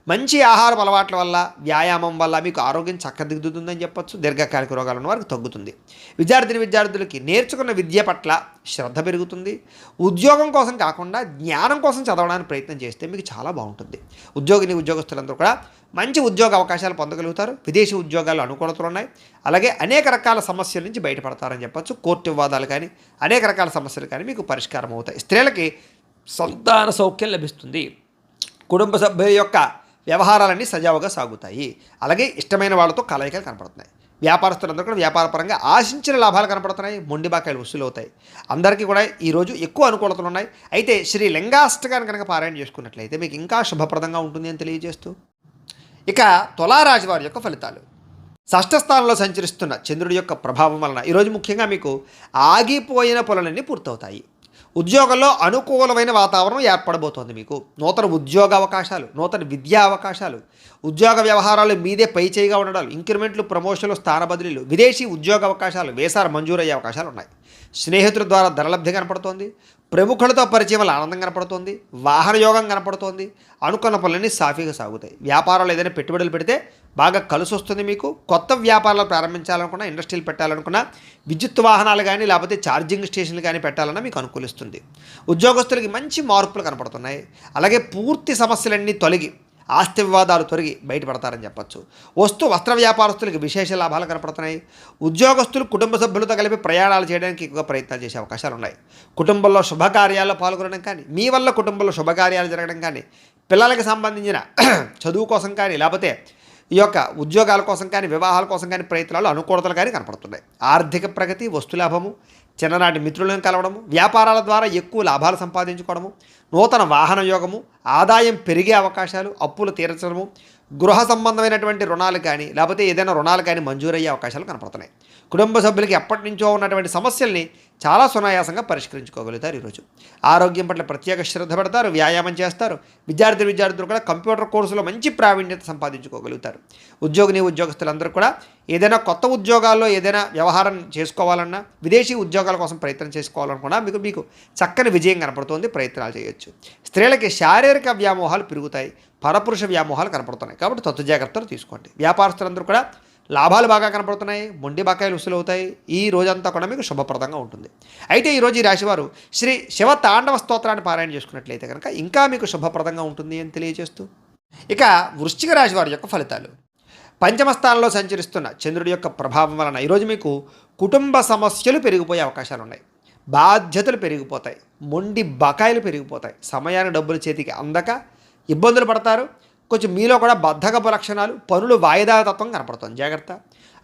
మంచి ఆహారం అలవాట్ల వల్ల, వ్యాయామం వల్ల మీకు ఆరోగ్యం చక్కదిద్దుతుందని చెప్పొచ్చు. దీర్ఘకాలిక రోగాలు ఉన్న వారికి తగ్గుతుంది. విద్యార్థులకి నేర్చుకున్న విద్య పట్ల శ్రద్ధ పెరుగుతుంది. ఉద్యోగం కోసం కాకుండా జ్ఞానం కోసం చదవడానికి ప్రయత్నం చేస్తే మీకు చాలా బాగుంటుంది. ఉద్యోగస్తులందరూ కూడా మంచి ఉద్యోగ అవకాశాలు పొందగలుగుతారు. విదేశీ ఉద్యోగాలు అనుకూలతలు ఉన్నాయి. అలాగే అనేక రకాల సమస్యల నుంచి బయటపడతారని చెప్పొచ్చు. కోర్టు వివాదాలు కానీ, అనేక రకాల సమస్యలు కానీ మీకు పరిష్కారం అవుతాయి. స్త్రీలకి సంతాన సౌఖ్యం లభిస్తుంది. కుటుంబ సభ్యుల యొక్క వ్యవహారాలన్నీ సజావుగా సాగుతాయి. అలాగే ఇష్టమైన వాళ్ళతో కలయికలు కనపడుతున్నాయి. వ్యాపారస్తులందరూ కూడా వ్యాపారపరంగా ఆశించిన లాభాలు కనపడుతున్నాయి. మొండి బాకాయలు వసూలు అవుతాయి. అందరికీ కూడా ఈరోజు ఎక్కువ అనుకూలతలు ఉన్నాయి. అయితే శ్రీ లింగాష్టకాన్ని కనుక పారాయణ చేసుకున్నట్లయితే మీకు ఇంకా శుభప్రదంగా ఉంటుంది అని తెలియజేస్తూ ఇక తులారాశి వారి యొక్క ఫలితాలు. షష్ఠ స్థానంలో సంచరిస్తున్న చంద్రుడి యొక్క ప్రభావం వలన ఈరోజు ముఖ్యంగా మీకు ఆగిపోయిన పనులన్నీ పూర్తవుతాయి. ఉద్యోగంలో అనుకూలమైన వాతావరణం ఏర్పడబోతోంది. మీకు నూతన ఉద్యోగ అవకాశాలు, నూతన విద్యా అవకాశాలు, ఉద్యోగ వ్యవహారాలు మీదే పై చేయిగా ఉండడాలు, ఇంక్రిమెంట్లు, ప్రమోషన్లు, స్థాన బదిలీలు, విదేశీ ఉద్యోగ అవకాశాలు, వీసాలు మంజూరయ్యే అవకాశాలు ఉన్నాయి. స్నేహితుల ద్వారా ధనలబ్ధి కనపడుతోంది. ప్రముఖులతో పరిచయం వల్ల ఆనందం కనపడుతోంది. వాహన యోగం కనపడుతోంది. అనుకున్న పనులన్నీ సాఫీగా సాగుతాయి. వ్యాపారాలు ఏదైనా పెట్టుబడులు పెడితే బాగా కలిసి వస్తుంది. మీకు కొత్త వ్యాపారాలు ప్రారంభించాలనుకున్నా, ఇండస్ట్రీలు పెట్టాలనుకున్నా, విద్యుత్ వాహనాలు కానీ లేకపోతే ఛార్జింగ్ స్టేషన్లు కానీ పెట్టాలన్నా మీకు అనుకూలిస్తుంది. ఉద్యోగస్తులకి మంచి మార్పులు కనపడుతున్నాయి. అలాగే పూర్తి సమస్యలన్నీ తొలగి ఆస్తి వివాదాలు తొలగి బయటపడతారని చెప్పచ్చు. వస్త్ర వ్యాపారస్తులకి విశేష లాభాలు కనపడుతున్నాయి. ఉద్యోగస్తులు కుటుంబ సభ్యులతో కలిపి ప్రయాణాలు చేయడానికి ఎక్కువగా ప్రయత్నాలు చేసే అవకాశాలు ఉన్నాయి. కుటుంబంలో శుభకార్యాల్లో పాల్గొనడం కానీ, మీ వల్ల కుటుంబంలో శుభకార్యాలు జరగడం కానీ, పిల్లలకు సంబంధించిన చదువు కోసం కానీ లేకపోతే ఈ యొక్క ఉద్యోగాల కోసం కానీ, వివాహాల కోసం కానీ ప్రయత్నాలు అనుకూలతలు కానీ కనపడుతున్నాయి. ఆర్థిక ప్రగతి, వస్తులాభము, చిన్ననాటి మిత్రులను కలవడము, వ్యాపారాల ద్వారా ఎక్కువ లాభాలు సంపాదించుకోవడము, నూతన వాహన యోగము, ఆదాయం పెరిగే అవకాశాలు, అప్పులు తీర్చడము, గృహ సంబంధమైనటువంటి రుణాలు కానీ లేకపోతే ఏదైనా రుణాలు కానీ మంజూరయ్యే అవకాశాలు కనపడుతున్నాయి. కుటుంబ సభ్యులకి ఎప్పటి నుంచో ఉన్నటువంటి సమస్యల్ని చాలా సునాయాసంగా పరిష్కరించుకోగలుగుతారు. ఈరోజు ఆరోగ్యం పట్ల ప్రత్యేక శ్రద్ధ పెడతారు, వ్యాయామం చేస్తారు. విద్యార్థులు కూడా కంప్యూటర్ కోర్సులో మంచి ప్రావీణ్యత సంపాదించుకోగలుగుతారు. ఉద్యోగస్తులందరూ కూడా ఏదైనా కొత్త ఉద్యోగాల్లో ఏదైనా వ్యవహారం చేసుకోవాలన్నా, విదేశీ ఉద్యోగాల కోసం ప్రయత్నం చేసుకోవాలనుకున్నా మీకు చక్కని విజయం కనపడుతుంది. ప్రయత్నాలు చేయొచ్చు. స్త్రీలకి శారీరక వ్యామోహాలు పెరుగుతాయి, పరపురుష వ్యామోహాలు కనపడుతున్నాయి. కాబట్టి తత్వ జాగ్రత్తలు తీసుకోండి. వ్యాపారస్తులందరూ కూడా లాభాలు బాగా కనపడుతున్నాయి. మొండి బకాయిలు వసూలు అవుతాయి. ఈ రోజంతా కూడా మీకు శుభప్రదంగా ఉంటుంది. అయితే ఈరోజు ఈ రాశివారు శ్రీ శివ తాండవ స్తోత్రాన్ని పారాయణ చేసుకున్నట్లయితే కనుక ఇంకా మీకు శుభప్రదంగా ఉంటుంది అని తెలియజేస్తూ, ఇక వృశ్చిక రాశి వారి యొక్క ఫలితాలు. పంచమ స్థానంలో సంచరిస్తున్న చంద్రుడి యొక్క ప్రభావం వలన ఈరోజు మీకు కుటుంబ సమస్యలు పెరిగిపోయే అవకాశాలు ఉన్నాయి. బాధ్యతలు పెరిగిపోతాయి. మొండి బకాయిలు పెరిగిపోతాయి. సమయాన్ని డబ్బులు చేతికి అందక ఇబ్బందులు పడతారు. కొంచెం మీలో కూడా బద్ధకపు లక్షణాలు, పనులు వాయిదా తత్వం కనపడుతుంది. జాగ్రత్త.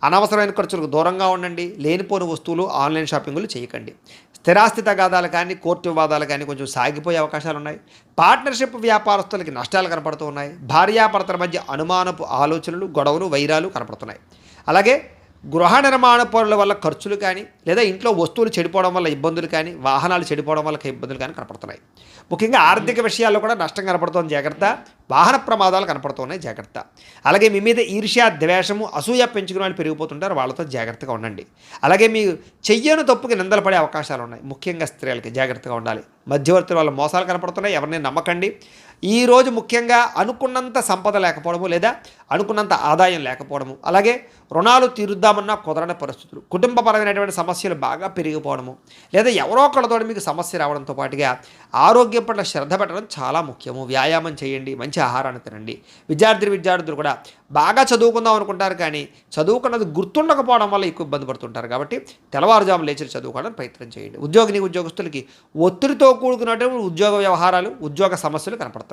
అనవసరమైన ఖర్చులకు దూరంగా ఉండండి. లేనిపోని వస్తువులు, ఆన్లైన్ షాపింగులు చేయకండి. స్థిరాస్తి తగాదాలు కానీ, కోర్టు వివాదాలు కానీ కొంచెం సాగిపోయే అవకాశాలు ఉన్నాయి. పార్ట్నర్షిప్ వ్యాపారస్తులకి నష్టాలు కనపడుతూ ఉన్నాయి. భార్యాభర్తల మధ్య అనుమానపు ఆలోచనలు, గొడవలు, వైరాలు కనపడుతున్నాయి. అలాగే గృహ నిర్మాణ పనుల వల్ల ఖర్చులు కానీ లేదా ఇంట్లో వస్తువులు చెడిపోవడం వల్ల ఇబ్బందులు కానీ, వాహనాలు చెడిపోవడం వల్ల ఇబ్బందులు కానీ కనపడుతున్నాయి. ముఖ్యంగా ఆర్థిక విషయాల్లో కూడా నష్టం కనపడుతోంది. జాగ్రత్త. వాహన ప్రమాదాలు కనపడుతున్నాయి. జాగ్రత్త. అలాగే మీ మీద ఈర్ష్య, ద్వేషము, అసూయ పెంచుకునే వాళ్ళు పెరిగిపోతుంటారు. వాళ్ళతో జాగ్రత్తగా ఉండండి. అలాగే మీ చెయ్యను తప్పుకి నిందలు పడే అవకాశాలు ఉన్నాయి. ముఖ్యంగా స్త్రీలకి జాగ్రత్తగా ఉండాలి. మధ్యవర్తుల వల్ల మోసాలు కనపడుతున్నాయి. ఎవరిని నమ్మకండి. ఈరోజు ముఖ్యంగా అనుకున్నంత సంపద లేకపోవడము లేదా అనుకున్నంత ఆదాయం లేకపోవడము, అలాగే రుణాలు తీరుద్దామన్నా కుదరని పరిస్థితులు, కుటుంబపరమైనటువంటి సమస్యలు బాగా పెరిగిపోవడము, లేదా ఎవరో ఒకళ్ళతో మీకు సమస్య రావడంతో పాటుగా ఆరోగ్యం పట్ల శ్రద్ధ పెట్టడం చాలా ముఖ్యము. వ్యాయామం చేయండి, మంచి ఆహారాన్ని తినండి. విద్యార్థులు కూడా బాగా చదువుకుందాం అనుకుంటారు, కానీ చదువుకున్నది గుర్తుండకపోవడం వల్ల ఎక్కువ ఇబ్బంది పడుతుంటారు. కాబట్టి తెల్లవారుజాము లేచి చదువుకోవడానికి ప్రయత్నం చేయండి. ఉద్యోగస్తులకి ఒత్తిడితో కూడుకున్నటువంటి ఉద్యోగ వ్యవహారాలు, ఉద్యోగ సమస్యలు కనపడుతున్నాయి.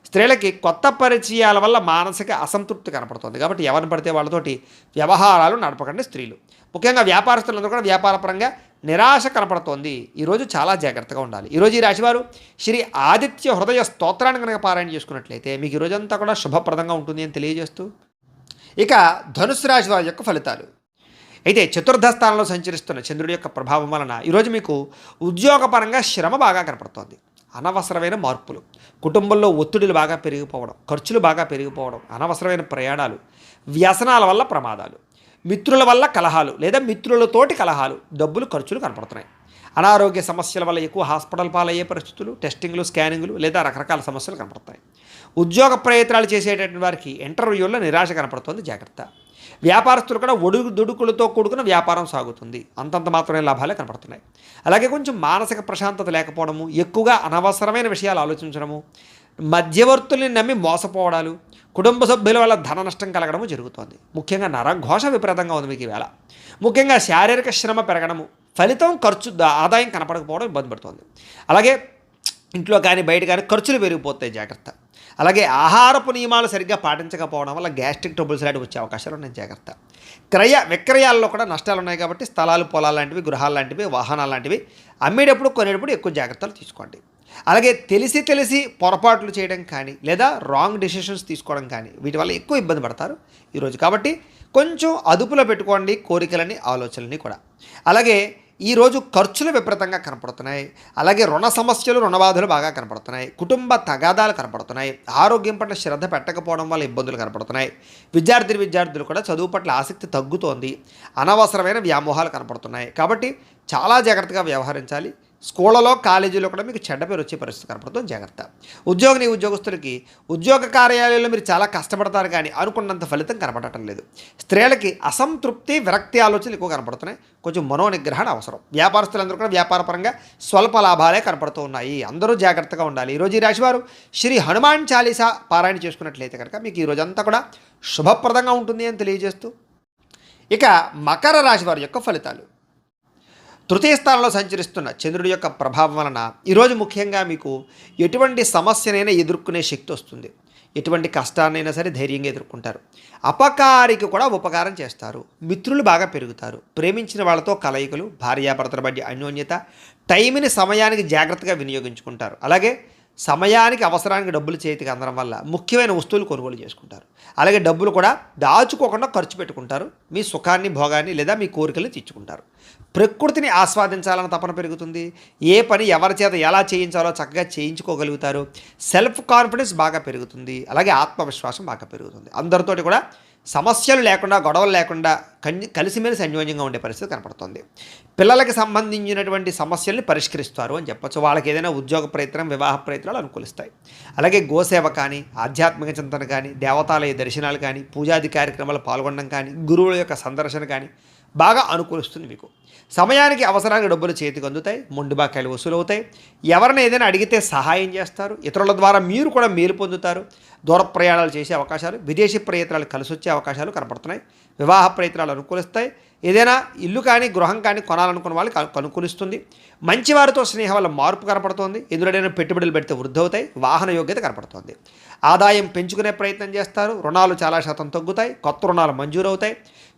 స్త్రీలకి కొత్త పరిచయాల వల్ల మానసిక అసంతృప్తి కనపడుతుంది. కాబట్టి ఎవరిని పడితే వాళ్ళతోటి వ్యవహారాలు నడపకండి. స్త్రీలు ముఖ్యంగా వ్యాపారస్తులందరూ కూడా వ్యాపారపరంగా నిరాశ కనపడుతోంది. ఈరోజు చాలా జాగ్రత్తగా ఉండాలి. ఈరోజు ఈ రాశివారు శ్రీ ఆదిత్య హృదయ స్తోత్రాన్ని కనుక పారాయణ చేసుకున్నట్లయితే మీకు ఈరోజంతా కూడా శుభప్రదంగా ఉంటుంది అని తెలియజేస్తూ, ఇక ధనుసు రాశి వారి యొక్క ఫలితాలు. అయితే చతుర్థ స్థానంలో సంచరిస్తున్న చంద్రుడి యొక్క ప్రభావం వలన ఈరోజు మీకు ఉద్యోగపరంగా శ్రమ బాగా కనపడుతోంది. అనవసరమైన మార్పులు, కుటుంబంలో ఒత్తిడులు బాగా పెరిగిపోవడం, ఖర్చులు బాగా పెరిగిపోవడం, అనవసరమైన ప్రయాణాలు, వ్యసనాల వల్ల ప్రమాదాలు, మిత్రుల వల్ల కలహాలు లేదా మిత్రులతోటి కలహాలు, డబ్బులు ఖర్చులు కనపడుతున్నాయి. అనారోగ్య సమస్యల వల్ల ఎక్కువ హాస్పిటల్ పాలయ్యే పరిస్థితులు, టెస్టింగ్లు, స్కానింగ్లు లేదా రకరకాల సమస్యలు కనపడతాయి. ఉద్యోగ ప్రయత్నాలు చేసేటటువంటి వారికి ఇంటర్వ్యూల్లో నిరాశ కనపడుతుంది. జాగ్రత్త. వ్యాపారస్తులు కూడా ఒడుదుడుకులతో కూడుకున్న వ్యాపారం సాగుతుంది. అంతంత మాత్రమే లాభాలే కనపడుతున్నాయి. అలాగే కొంచెం మానసిక ప్రశాంతత లేకపోవడము, ఎక్కువగా అనవసరమైన విషయాలు ఆలోచించడము, మధ్యవర్తుల్ని నమ్మి మోసపోవడాలు, కుటుంబ సభ్యుల వల్ల ధన నష్టం కలగడము జరుగుతోంది. ముఖ్యంగా నరఘోష విపరీతంగా ఉంది మీకు ఈవేళ. ముఖ్యంగా శారీరక శ్రమ పెరగడము, ఫలితం ఆదాయం కనపడకపోవడం ఇబ్బంది పడుతుంది. అలాగే ఇంట్లో కానీ బయట కానీ ఖర్చులు పెరిగిపోతాయి. జాగ్రత్త. అలాగే ఆహారపు నియమాలు సరిగ్గా పాటించకపోవడం వల్ల గ్యాస్ట్రిక్ ట్రబుల్స్ లాంటివి వచ్చే అవకాశాలు ఉన్నాయి. జాగ్రత్త. విక్రయాల్లో కూడా నష్టాలు ఉన్నాయి. కాబట్టి స్థలాలు, పొలాలు లాంటివి, గృహాలు లాంటివి, వాహనాలు లాంటివి అమ్మేటప్పుడు కొనేటప్పుడు ఎక్కువ జాగ్రత్తలు తీసుకోండి. అలాగే తెలిసి తెలిసి పొరపాట్లు చేయడం కానీ లేదా రాంగ్ డెసిషన్స్ తీసుకోవడం కానీ వీటి వల్ల ఎక్కువ ఇబ్బంది పడతారు ఈరోజు. కాబట్టి కొంచెం అదుపులో పెట్టుకోండి కోరికలని, ఆలోచనలని కూడా. అలాగే ఈరోజు ఖర్చులు విపరీతంగా కనపడుతున్నాయి. అలాగే రుణ సమస్యలు, రుణబాధలు బాగా కనపడుతున్నాయి. కుటుంబ తగాదాలు కనపడుతున్నాయి. ఆరోగ్యం పట్ల శ్రద్ధ పెట్టకపోవడం వల్ల ఇబ్బందులు కనపడుతున్నాయి. విద్యార్థులు కూడా చదువు పట్ల ఆసక్తి తగ్గుతోంది. అనవసరమైన వ్యామోహాలు కనపడుతున్నాయి. కాబట్టి చాలా జాగ్రత్తగా వ్యవహరించాలి. స్కూళ్ళలో, కాలేజీలో కూడా మీకు చెడ్డ పేరు వచ్చే పరిస్థితి కనపడుతుంది, జాగ్రత్త. ఉద్యోగస్తులకి ఉద్యోగ కార్యాలయంలో మీరు చాలా కష్టపడతారు కానీ అనుకున్నంత ఫలితం కనపడటం లేదు. స్త్రీలకి అసంతృప్తి, విరక్తి ఆలోచనలు ఎక్కువ కనపడుతున్నాయి. కొంచెం మనోనిగ్రహణ అవసరం. వ్యాపారస్తులందరూ కూడా వ్యాపారపరంగా స్వల్ప లాభాలే కనపడుతూ ఉన్నాయి. అందరూ జాగ్రత్తగా ఉండాలి. ఈరోజు ఈ రాశివారు శ్రీ హనుమాన్ చాలీసా పారాయణ చేసుకున్నట్లయితే కనుక మీకు ఈ రోజంతా కూడా శుభప్రదంగా ఉంటుంది అని తెలియజేస్తూ, ఇక మకర రాశి వారి యొక్క ఫలితాలు. తృతీయ స్థానంలో సంచరిస్తున్న చంద్రుడి యొక్క ప్రభావం వలన ఈరోజు ముఖ్యంగా మీకు ఎటువంటి సమస్యనైనా ఎదుర్కొనే శక్తి వస్తుంది. ఎటువంటి కష్టాన్నైనా సరే ధైర్యంగా ఎదుర్కొంటారు. అపకారికి కూడా ఉపకారం చేస్తారు. మిత్రులు బాగా పెరుగుతారు. ప్రేమించిన వాళ్ళతో కలయికలు, భార్యాభర్తల మధ్య అన్యోన్యత, టైంని సమయానికి జాగ్రత్తగా వినియోగించుకుంటారు. అలాగే సమయానికి, అవసరానికి డబ్బులు చేతికి అందడం వల్ల ముఖ్యమైన వస్తువులు కొనుగోలు చేసుకుంటారు. అలాగే డబ్బులు కూడా దాచుకోకుండా ఖర్చు పెట్టుకుంటారు. మీ సుఖాన్ని, భోగాన్ని లేదా మీ కోరికలు తీర్చుకుంటారు. ప్రకృతిని ఆస్వాదించాలన్న తపన పెరుగుతుంది. ఏ పని ఎవరి చేత ఎలా చేయించాలో చక్కగా చేయించుకోగలుగుతారు. సెల్ఫ్ కాన్ఫిడెన్స్ బాగా పెరుగుతుంది. అలాగే ఆత్మవిశ్వాసం బాగా పెరుగుతుంది. అందరితోటి కూడా సమస్యలు లేకుండా, గొడవలు లేకుండా కలిసిమెలిసి అన్యోన్యంగా ఉండే పరిస్థితి కనపడుతుంది. పిల్లలకి సంబంధించినటువంటి సమస్యల్ని పరిష్కరిస్తారు అని చెప్పచ్చు. వాళ్ళకి ఏదైనా ఉద్యోగ ప్రయత్నం, వివాహ ప్రయత్నాలు అనుకూలిస్తాయి. అలాగే గోసేవ కానీ, ఆధ్యాత్మిక చింతన కానీ, దేవతాలయ దర్శనాలు కానీ, పూజాది కార్యక్రమాలు పాల్గొనడం కానీ, గురువుల యొక్క సందర్శన కానీ బాగా అనుకూలిస్తుంది మీకు. సమయానికి, అవసరానికి డబ్బులు చేతికి అందుతాయి. మొండి బాకాయలు వసూలవుతాయి. ఎవరిని ఏదైనా అడిగితే సహాయం చేస్తారు. ఇతరుల ద్వారా మీరు కూడా మేలు పొందుతారు. దూర ప్రయాణాలు చేసే అవకాశాలు, విదేశీ ప్రయత్నాలు కలిసి వచ్చే అవకాశాలు కనపడుతున్నాయి. వివాహ ప్రయత్నాలు అనుకూలిస్తాయి. ఏదైనా ఇల్లు కానీ, గృహం కానీ కొనాలనుకున్న వాళ్ళకి అనుకూలిస్తుంది. మంచివారితో స్నేహం వల్ల మార్పు కనపడుతోంది. ఎదురైనా పెట్టుబడులు పెడితే వృద్ధి అవుతాయి. వాహన యోగ్యత కనపడుతోంది. ఆదాయం పెంచుకునే ప్రయత్నం చేస్తారు. రుణాలు చాలా శాతం తగ్గుతాయి. కొత్త రుణాలు మంజూరవుతాయి.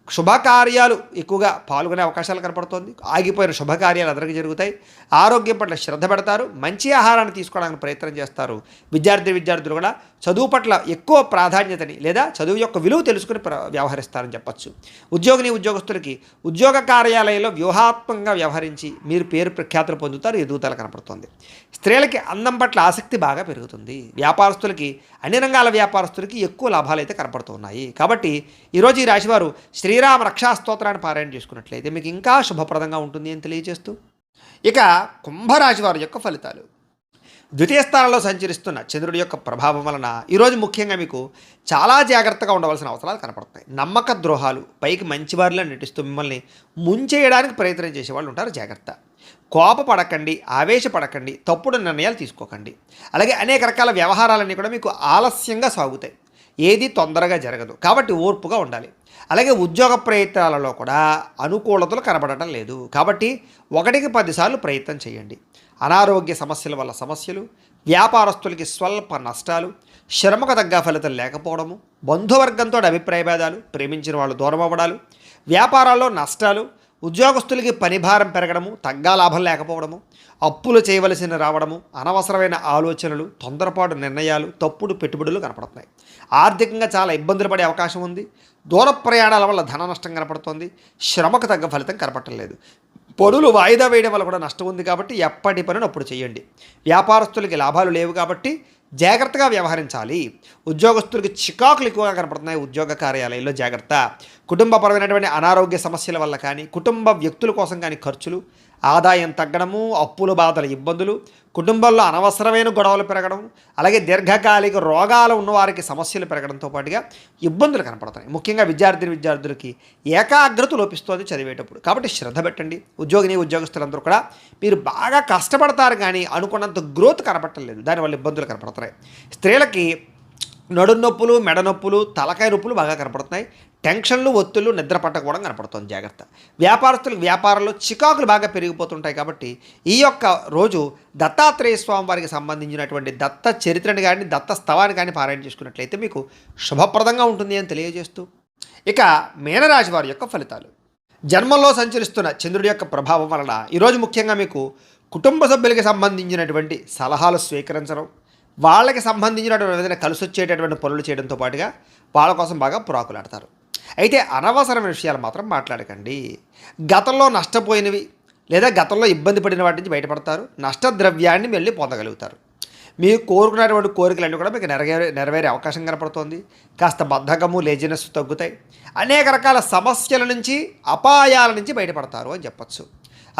శుభకార్యాలు ఎక్కువగా పాల్గొనే అవకాశాలు కనపడుతోంది. ఆగిపోయిన శుభకార్యాలు అందరికీ జరుగుతాయి. ఆరోగ్యం పట్ల శ్రద్ధ పెడతారు. మంచి ఆహారాన్ని తీసుకోవడానికి ప్రయత్నం చేస్తారు. విద్యార్థులు కూడా చదువు పట్ల ఎక్కువ ప్రాధాన్యతని లేదా చదువు యొక్క విలువ తెలుసుకుని వ్యవహరిస్తారని చెప్పచ్చు. ఉద్యోగస్తులకి ఉద్యోగ కార్యాలయంలో వ్యూహాత్మకంగా వ్యవహరించి మీరు పేరు ప్రఖ్యాతులు పొందుతారు. ఎదుగుదల కనపడుతుంది. స్త్రీలకి అందం పట్ల ఆసక్తి బాగా పెరుగుతుంది. వ్యాపారస్తులకి, అన్ని రంగాల వ్యాపారస్తులకి ఎక్కువ లాభాలు అయితే కనపడుతున్నాయి. కాబట్టి ఈరోజు ఈ రాశివారు శ్రీరామ రక్షా స్తోత్రాన్ని పారాయణ చేసుకున్నట్లయితే మీకు ఇంకా శుభప్రదంగా ఉంటుంది అని తెలియజేస్తూ, ఇక కుంభరాశి వారి యొక్క ఫలితాలు. ద్వితీయ స్థానంలో సంచరిస్తున్న చంద్రుడి యొక్క ప్రభావం వలన ఈరోజు ముఖ్యంగా మీకు చాలా జాగ్రత్తగా ఉండవలసిన అవసరాలు కనపడుతున్నాయి. నమ్మక ద్రోహాలు, పైకి మంచివారిలో నటిస్తూ మిమ్మల్ని ముంచేయడానికి ప్రయత్నం చేసేవాళ్ళు ఉంటారు. జాగ్రత్త. కోపపడకండి, ఆవేశపడకండి, తప్పుడు నిర్ణయాలు తీసుకోకండి. అలాగే అనేక రకాల వ్యవహారాలన్నీ కూడా మీకు ఆలస్యంగా సాగుతాయి. ఏది తొందరగా జరగదు. కాబట్టి ఓర్పుగా ఉండాలి. అలాగే ఉద్యోగ ప్రయత్నాలలో కూడా అనుకూలతలు కనబడటం లేదు. కాబట్టి 1కి 10 సార్లు ప్రయత్నం చేయండి. అనారోగ్య సమస్యల వల్ల సమస్యలు, వ్యాపారస్తులకి స్వల్ప నష్టాలు, శ్రమకు తగ్గ ఫలితం లేకపోవడము, బంధువర్గంతో అభిప్రాయ భేదాలు, ప్రేమించిన వాళ్ళు దూరం అవ్వడాలు, వ్యాపారాల్లో నష్టాలు, ఉద్యోగస్తులకి పనిభారం పెరగడము, తగ్గా లాభం లేకపోవడము, అప్పులు చేయవలసిన రావడము, అనవసరమైన ఆలోచనలు, తొందరపాటు నిర్ణయాలు, తప్పుడు పెట్టుబడులు కనపడుతున్నాయి. ఆర్థికంగా చాలా ఇబ్బందులు పడే అవకాశం ఉంది. దూర ప్రయాణాల వల్ల ధన నష్టం కనపడుతోంది. శ్రమకు తగ్గ ఫలితం కనపడటం లేదు. పనులు వాయిదా వేయడం వల్ల కూడా నష్టం ఉంది. కాబట్టి ఎప్పటి పనిని అప్పుడు చేయండి. వ్యాపారస్తులకి లాభాలు లేవు కాబట్టి జాగ్రత్తగా వ్యవహరించాలి. ఉద్యోగస్తులకి చికాకులు ఎక్కువగా కనపడుతున్నాయి. ఉద్యోగ కార్యాలయంలో జాగ్రత్త. కుటుంబపరమైనటువంటి అనారోగ్య సమస్యల వల్ల కానీ, కుటుంబ వ్యక్తుల కోసం కానీ ఖర్చులు, ఆదాయం తగ్గడము, అప్పుల బాధల ఇబ్బందులు, కుటుంబంలో అనవసరమైన గొడవలు పెరగడం, అలాగే దీర్ఘకాలిక రోగాలు ఉన్నవారికి సమస్యలు పెరగడంతో పాటుగా ఇబ్బందులు కనపడుతున్నాయి. ముఖ్యంగా విద్యార్థులకి ఏకాగ్రత లోపిస్తుంది చదివేటప్పుడు. కాబట్టి శ్రద్ధ పెట్టండి. ఉద్యోగస్తులందరూ కూడా మీరు బాగా కష్టపడతారు కానీ అనుకున్నంత గ్రోత్ కనపడటం లేదు. దానివల్ల ఇబ్బందులు కనపడుతున్నాయి. స్త్రీలకి నడుము నొప్పులు, మెడ నొప్పులు, తలకాయ నొప్పులు బాగా కనపడుతున్నాయి. టెన్షన్లు, ఒత్తులు, నిద్ర పట్టకపోవడం కనపడుతుంది. జాగ్రత్త. వ్యాపారస్తులకు వ్యాపారంలో చికాకులు బాగా పెరిగిపోతుంటాయి. కాబట్టి ఈ యొక్క రోజు దత్తాత్రేయ స్వామి వారికి సంబంధించినటువంటి దత్త చరిత్రని కానీ, దత్త స్తవాన్ని కానీ పారాయణ చేసుకున్నట్లయితే మీకు శుభప్రదంగా ఉంటుంది అని తెలియజేస్తూ, ఇక మీనరాశి వారి యొక్క ఫలితాలు. జన్మంలో సంచరిస్తున్న చంద్రుడి యొక్క ప్రభావం వలన ఈరోజు ముఖ్యంగా మీకు కుటుంబ సభ్యులకి సంబంధించినటువంటి సలహాలు స్వీకరించడం, వాళ్ళకి సంబంధించినటువంటి ఏదైనా కలిసి వచ్చేటటువంటి పనులు చేయడంతో పాటుగా వాళ్ళ కోసం బాగా పురాకులాడతారు. అయితే అనవసరమైన విషయాలు మాత్రం మాట్లాడకండి. గతంలో నష్టపోయినవి లేదా గతంలో ఇబ్బంది పడిన వాటి నుంచి బయటపడతారు. నష్టద్రవ్యాన్ని మళ్ళీ పొందగలుగుతారు. మీరు కోరుకున్నటువంటి కోరికలన్నీ కూడా మీకు నెరవేరే అవకాశం కనపడుతోంది. కాస్త బద్ధకము, లేజినెస్ తగ్గుతాయి. అనేక రకాల సమస్యల నుంచి, అపాయాల నుంచి బయటపడతారు అని చెప్పచ్చు.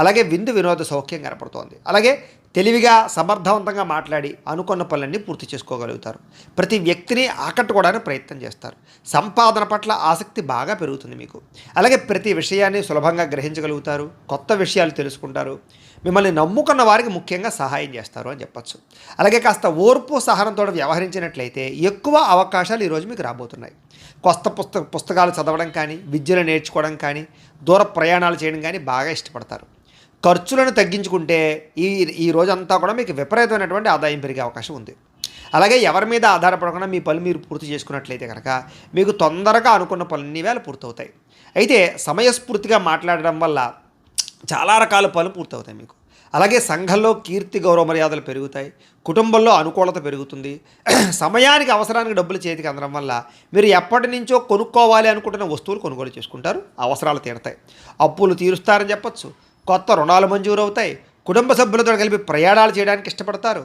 అలాగే విందు వినోద సౌఖ్యం కనపడుతోంది. అలాగే తెలివిగా, సమర్థవంతంగా మాట్లాడి అనుకున్న పనులన్నీ పూర్తి చేసుకోగలుగుతారు. ప్రతి వ్యక్తిని ఆకట్టుకోవడానికి ప్రయత్నం చేస్తారు. సంపాదన పట్ల ఆసక్తి బాగా పెరుగుతుంది మీకు. అలాగే ప్రతి విషయాన్ని సులభంగా గ్రహించగలుగుతారు. కొత్త విషయాలు తెలుసుకుంటారు. మిమ్మల్ని నమ్ముకున్న వారికి ముఖ్యంగా సహాయం చేస్తారు అని చెప్పచ్చు. అలాగే కాస్త ఓర్పు, సహనంతో వ్యవహరించినట్లయితే ఎక్కువ అవకాశాలు ఈరోజు మీకు రాబోతున్నాయి. కొత్త పుస్తకాలు చదవడం కానీ, విద్యను నేర్చుకోవడం కానీ, దూర ప్రయాణాలు చేయడం కానీ బాగా ఇష్టపడతారు. ఖర్చులను తగ్గించుకుంటే ఈ రోజంతా కూడా మీకు విపరీతమైనటువంటి ఆదాయం పెరిగే అవకాశం ఉంది. అలాగే ఎవరి మీద ఆధారపడకుండా మీ పనులు మీరు పూర్తి చేసుకున్నట్లయితే కనుక మీకు తొందరగా అనుకున్న పనులన్నీ వేళ పూర్తవుతాయి. అయితే సమయస్ఫూర్తిగా మాట్లాడడం వల్ల చాలా రకాల పనులు పూర్తవుతాయి మీకు. అలాగే సంఘంలో కీర్తి, గౌరవ మర్యాదలు పెరుగుతాయి. కుటుంబంలో అనుకూలత పెరుగుతుంది. సమయానికి, అవసరానికి డబ్బులు చేతికి అందడం వల్ల మీరు ఎప్పటి నుంచో కొనుక్కోవాలి అనుకుంటున్న వస్తువులు కొనుగోలు చేసుకుంటారు. అవసరాలు తీరుతాయి. అప్పులు తీరుస్తారని చెప్పచ్చు. కొత్త రుణాలు మంజూరు అవుతాయి. కుటుంబ సభ్యులతో కలిపి ప్రయాణాలు చేయడానికి ఇష్టపడతారు.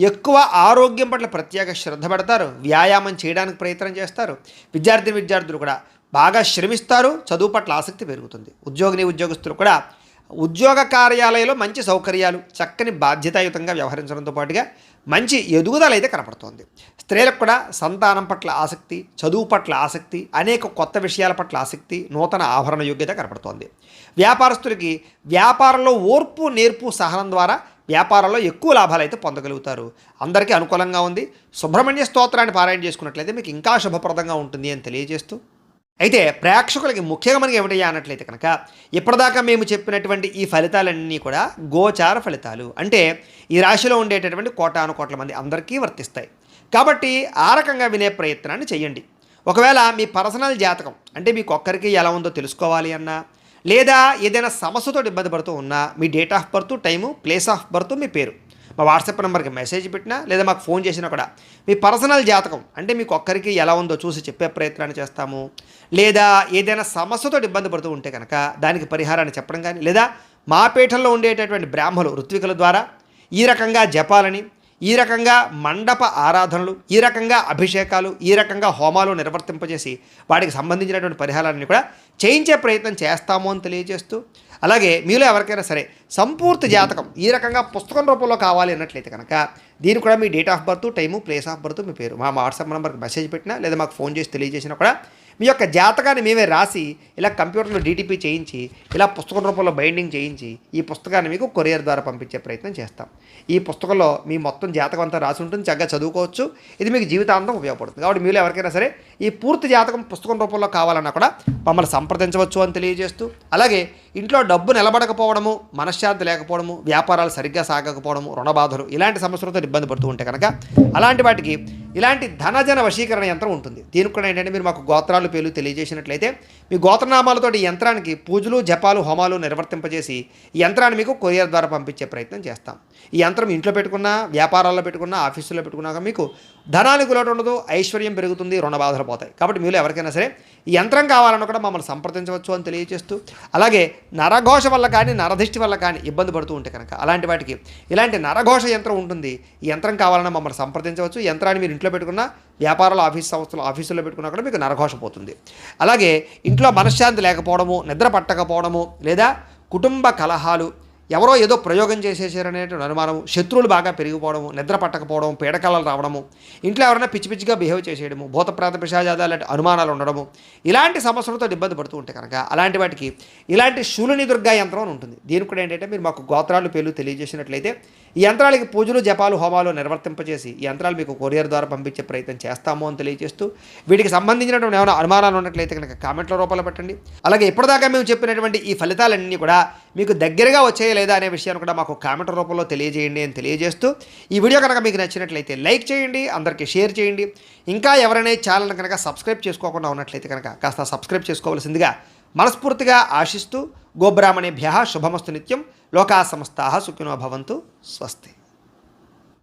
ఎక్కువ ఆరోగ్యం పట్ల ప్రత్యేక శ్రద్ధ పెడతారు. వ్యాయామం చేయడానికి ప్రయత్నం చేస్తారు. విద్యార్థులు కూడా బాగా శ్రమిస్తారు. చదువు పట్ల ఆసక్తి పెరుగుతుంది. ఉద్యోగస్తులు కూడా ఉద్యోగ కార్యాలయంలో మంచి సౌకర్యాలు, చక్కని బాధ్యతాయుతంగా వ్యవహరించడంతో పాటుగా మంచి ఎదుగుదల అయితే కనపడుతోంది. స్త్రీలకు కూడా సంతానం పట్ల ఆసక్తి, చదువు పట్ల ఆసక్తి, అనేక కొత్త విషయాల పట్ల ఆసక్తి, నూతన ఆభరణ యోగ్యత కనపడుతోంది. వ్యాపారస్తులకి వ్యాపారంలో ఓర్పు, నేర్పు, సహనం ద్వారా వ్యాపారంలో ఎక్కువ లాభాలు అయితే పొందగలుగుతారు. అందరికీ అనుకూలంగా ఉంది. సుబ్రహ్మణ్య స్తోత్రాన్ని పారాయణ చేసుకున్నట్లయితే మీకు ఇంకా శుభప్రదంగా ఉంటుంది అని తెలియజేస్తూ, అయితే ప్రేక్షకులకి ముఖ్యంగా మనకి ఏమిటయ్యా అన్నట్లయితే కనుక ఇప్పటిదాకా మేము చెప్పినటువంటి ఈ ఫలితాలన్నీ కూడా గోచార ఫలితాలు. అంటే ఈ రాశిలో ఉండేటటువంటి కోటాను కోట్ల మంది అందరికీ వర్తిస్తాయి. కాబట్టి ఆ రకంగా వినే ప్రయత్నాన్ని చేయండి. ఒకవేళ మీ పర్సనల్ జాతకం అంటే మీకు ఒక్కరికి ఎలా ఉందో తెలుసుకోవాలి అన్నా, లేదా ఏదైనా సమస్యతో ఇబ్బంది పడుతూ ఉన్నా మీ date of birth, time, place of birth, మీ పేరు మా వాట్సాప్ నెంబర్కి మెసేజ్ పెట్టినా లేదా మాకు ఫోన్ చేసినా కూడా మీ పర్సనల్ జాతకం అంటే మీకు ఒక్కరికి ఎలా ఉందో చూసి చెప్పే ప్రయత్నాన్ని చేస్తాము. లేదా ఏదైనా సమస్యతో ఇబ్బంది పడుతూ ఉంటే కనుక దానికి పరిహారాన్ని చెప్పడం కానీ, లేదా మా పీఠంలో ఉండేటటువంటి బ్రాహ్మలు, ఋత్వికుల ద్వారా ఈ రకంగా జపాలని, ఈ రకంగా మండప ఆరాధనలు, ఈ రకంగా అభిషేకాలు, ఈ రకంగా హోమాలు నిర్వర్తింపజేసి వాటికి సంబంధించినటువంటి పరిహారాన్ని కూడా చేయించే ప్రయత్నం చేస్తాము అని తెలియజేస్తూ, అలాగే మీలో ఎవరికైనా సరే సంపూర్తి జాతకం ఈ రకంగా పుస్తకం రూపంలో కావాలి అన్నట్లయితే కనుక దీనికి కూడా మీ date of birth, time, place of birth, మీ పేరు మా వాట్సాప్ నెంబర్కి మెసేజ్ పెట్టినా లేదా మాకు ఫోన్ చేసి తెలియజేసినా కూడా మీ యొక్క జాతకాన్ని మేమే రాసి ఇలా కంప్యూటర్లో డీటీపీ చేయించి ఇలా పుస్తకం రూపంలో బైండింగ్ చేయించి ఈ పుస్తకాన్ని మీకు కొరియర్ ద్వారా పంపించే ప్రయత్నం చేస్తాం. ఈ పుస్తకంలో మీ మొత్తం జాతకం అంతా రాసి ఉంటుంది. చక్కగా చదువుకోవచ్చు. ఇది మీకు జీవితాంతం ఉపయోగపడుతుంది. కాబట్టి మీరు ఎవరికైనా సరే ఈ పూర్తి జాతకం పుస్తకం రూపంలో కావాలన్నా కూడా మమ్మల్ని సంప్రదించవచ్చు అని తెలియజేస్తూ, అలాగే ఇంట్లో డబ్బు నిలబడకపోవడము, మనశ్శాంతి లేకపోవడము, వ్యాపారాలు సరిగ్గా సాగకపోవడము, రుణబాధలు ఇలాంటి సమస్యలతో ఇబ్బంది పడుతూ ఉంటే కనుక అలాంటి వాటికి ఇలాంటి ధనజన వశీకరణ యంత్రం ఉంటుంది. దీనికి కూడా ఏంటంటే మీరు మాకు గోత్రాలు, పేర్లు తెలియజేసినట్లయితే మీ గోత్రనామాలతో ఈ యంత్రానికి పూజలు, జపాలు, హోమాలు నిర్వర్తింపజేసి ఈ యంత్రాన్ని మీకు కొరియర్ ద్వారా పంపించే ప్రయత్నం చేస్తాం. ఈ యంత్రం ఇంట్లో పెట్టుకున్నా, వ్యాపారాల్లో పెట్టుకున్నా, ఆఫీసులో పెట్టుకున్నాక మీకు ధనానికి లోటు ఉండదు, ఐశ్వర్యం పెరుగుతుంది, రుణబాధలు పోతాయి. కాబట్టి మీరు ఎవరికైనా సరే ఈ యంత్రం కావాలన్నా కూడా మమ్మల్ని సంప్రదించవచ్చు అని తెలియజేస్తూ, అలాగే నరఘోష వల్ల కానీ, నరదిష్టి వల్ల కానీ ఇబ్బంది పడుతూ ఉంటే కనుక అలాంటి వాటికి ఇలాంటి నరఘోష యంత్రం ఉంటుంది. ఈ యంత్రం కావాలన్నా మమ్మల్ని సంప్రదించవచ్చు. ఈ యంత్రాన్ని మీరు ఇంట్లో పెట్టుకున్న, వ్యాపారాలు, ఆఫీసులో పెట్టుకున్నా కూడా మీకు నరఘోష పోతుంది. అలాగే ఇంట్లో మనశ్శాంతి లేకపోవడము, నిద్ర పట్టకపోవడము, లేదా కుటుంబ కలహాలు, ఎవరో ఏదో ప్రయోగం చేసేసారనేటువంటి అనుమానము, శత్రువులు బాగా పెరిగిపోవడము, నిద్ర పట్టకపోవడం, పీడకలలు రావడము, ఇంట్లో ఎవరైనా పిచ్చి పిచ్చిగా బిహేవ్ చేసేయడము, భూతప్రేత పిశాచాలు లాంటి అనుమానాలు ఉండడము, ఇలాంటి సమస్యలతో ఇబ్బంది పడుతూ ఉంటే కనుక అలాంటి వాటికి ఇలాంటి శూలిని దుర్గా యంత్రం అని ఉంటుంది. దీనికి కూడా ఏంటంటే మీరు మాకు గోత్రాలు, పేర్లు తెలియజేసినట్లయితే ఈ యంత్రాలకి పూజలు, జపాలు, హోమాలు నిర్వర్తింపజేసి ఈ యంత్రాలు మీకు కొరియర్ ద్వారా పంపించే ప్రయత్నం చేస్తాము అని తెలియజేస్తూ, వీటికి సంబంధించినటువంటి ఏమైనా అనుమానాలు ఉన్నట్లయితే కనుక కామెంట్ల రూపంలో పెట్టండి. అలాగే ఇప్పటిదాకా మేము చెప్పినటువంటి ఈ ఫలితాలన్నీ కూడా మీకు దగ్గరగా వచ్చాయా లేదా అనే విషయాన్ని కూడా మాకు కామెంట్ రూపంలో తెలియజేయండి అని తెలియజేస్తూ, ఈ వీడియో కనుక మీకు నచ్చినట్లయితే లైక్ చేయండి, అందరికీ షేర్ చేయండి. ఇంకా ఎవరైనా ఛానల్ కనుక సబ్స్క్రైబ్ చేసుకోకుండా ఉన్నట్లయితే కనుక కాస్త సబ్స్క్రైబ్ చేసుకోవాల్సిందిగా మనస్ఫూర్తిగా ఆశిస్తూ, గోబ్రాహ్మణేభ్యः శుభమస్తు నిత్యం. లోకాः సమస్తాः సుఖినో భవంతు. స్వస్తి.